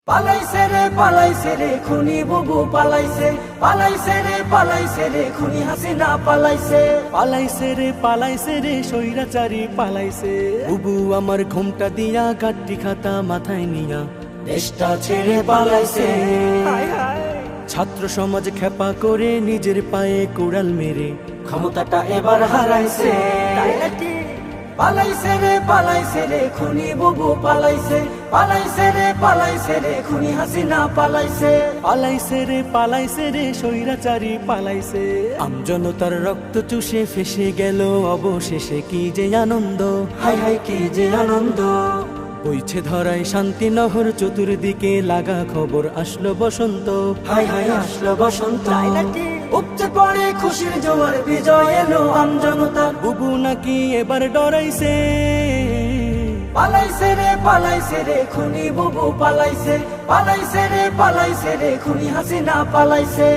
পালাইছে রে খুনি বুবু পালাইছে রে খুনি হাসিনা পালাইছে রে স্বৈরাচারী পালাইছে। বুবু আমার ঘুমটা দিয়া গাড্ডি খাতা মাথায় নিয়া দেশটা ছেড়ে পালাইছে। ছাত্র সমাজ খেপা করে নিজের পায়ে কুড়াল মেরে ক্ষমতাটা এবার হারাইছে। পালাইছে রে খুনি বুবু পালাইছে রে খুনি হাসিনা পালাইছে রে স্বৈরাচারী পালাইছে। আমজনতার রক্ত চুষে ফেসে গেল অবশেষে কি যে আনন্দ, হাই হাই কি যে আনন্দ। বইছে ধরায় শান্তি নহর চতুর্দিকে লাগা খবর আসলো বসন্ত, হাই হাই আসলো বসন্ত। উপচে পড়ে খুশির জোয়ার বিজয় এলো আমজনতার। বুবু নাকি এবার ডরাইছে। পালাইছে রে খুনি বুবু পালাইছে রে খুনি হাসিনা পালাইছে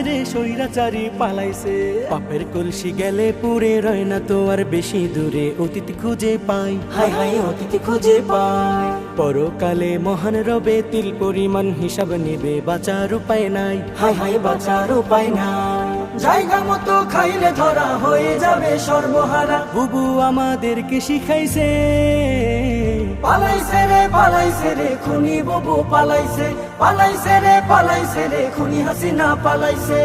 রে স্বৈরাচারী পালাইছে। পাপের কলসি গেলে পুরে রয় না তো আর বেশি দূরে, অতীত খুঁজে পাই, হাই হাই অতীত খুঁজে পাই। পরকালে মহান রবে তিল পরিমাণ হিসাব নেবে, বাঁচার উপায় নাই, হাই হাই বাঁচার উপায় নাই। জায়গা মতো খাইলে ধরা হয়ে যাবে সর্বহারা। বুবু আমাদেরকে শিখাইছে। পালাইছে রে খুনি বুবু পালাইছে রে খুনি হাসিনা পালাইছে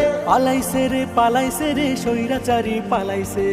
রে স্বৈরাচারী পালাইছে।